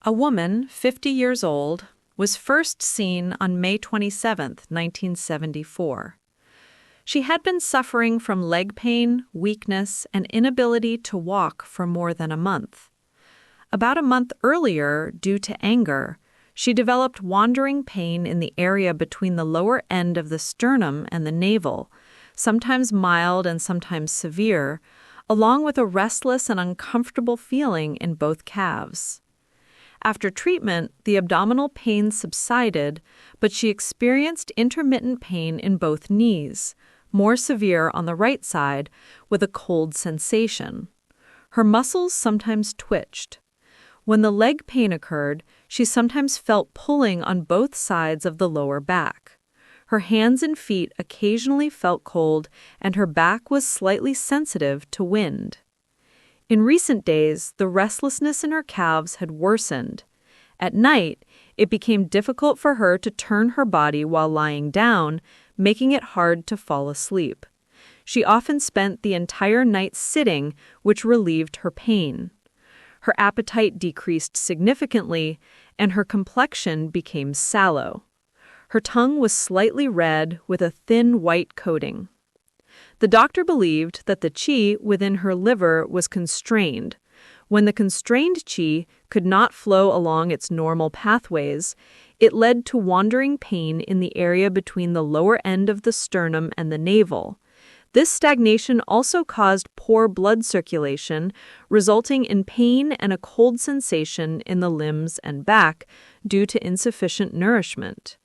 A woman, 50 years old, was first seen on May 27, 1974. She had been suffering from leg pain, weakness, and inability to walk for more than a month. About a month earlier, due to anger, she developed wandering pain in the area between the lower end of the sternum and the navel, sometimes mild and sometimes severe, along with a restless and uncomfortable feeling in both calves. After treatment, the abdominal pain subsided, but she experienced intermittent pain in both knees, more severe on the right side, with a cold sensation. Her muscles sometimes twitched. When the leg pain occurred, she sometimes felt pulling on both sides of the lower back. Her hands and feet occasionally felt cold, and her back was slightly sensitive to wind. In recent days, the restlessness in her calves had worsened. At night, it became difficult for her to turn her body while lying down, making it hard to fall asleep. She often spent the entire night sitting, which relieved her pain. Her appetite decreased significantly, and her complexion became sallow. Her tongue was slightly red with a thin white coating. The doctor believed that the qi within her liver was constrained. When the constrained qi could not flow along its normal pathways, it led to wandering pain in the area between the lower end of the sternum and the navel. This stagnation also caused poor blood circulation, resulting in pain and a cold sensation in the limbs and back due to insufficient nourishment.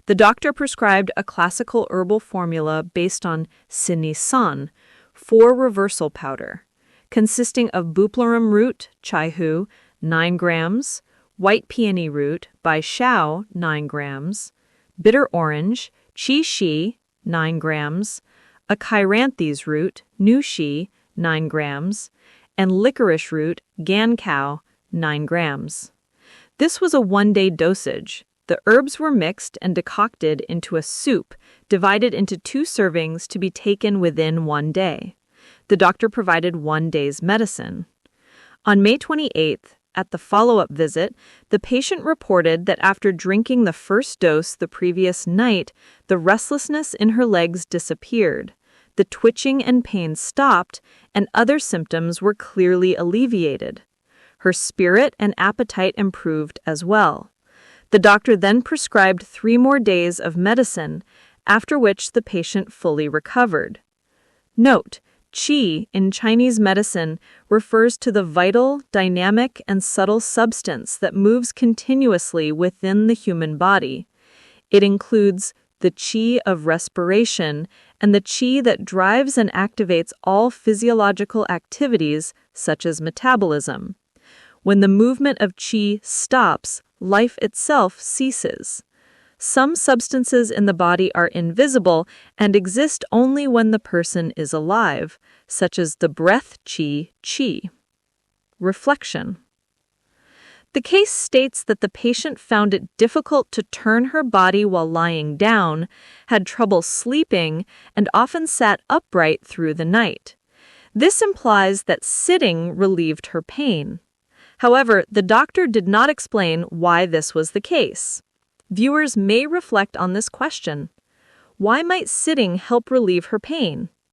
The doctor prescribed a classical herbal formula based on Sì Nì Sǎn, 4-reversal powder, consisting of bupleurum root, chaihu, 9 grams, white peony root, by Shao, 9 grams, bitter orange, qi shi, 9 grams, a chiranthes root, nu shi, 9 grams, and licorice root, gan cow, 9 grams. This was a one-day dosage. The herbs were mixed and decocted into a soup, divided into 2 servings to be taken within 1 day. The doctor provided 1 day's medicine. On May 28th, at the follow-up visit, the patient reported that after drinking the first dose the previous night, the restlessness in her legs disappeared. The twitching and pain stopped, and other symptoms were clearly alleviated. Her spirit and appetite improved as well. The doctor then prescribed 3 more days of medicine, after which the patient fully recovered. Note: qi in Chinese medicine refers to the vital, dynamic, and subtle substance that moves continuously within the human body. It includes the qi of respiration and the qi that drives and activates all physiological activities, such as metabolism. When the movement of qi stops, life itself ceases. Some substances in the body are invisible and exist only when the person is alive, such as the breath qi. Reflection. The case states that the patient found it difficult to turn her body while lying down, had trouble sleeping, and often sat upright through the night. This implies that sitting relieved her pain. However, the doctor did not explain why this was the case. Viewers may reflect on this question. Why might sitting help relieve her pain?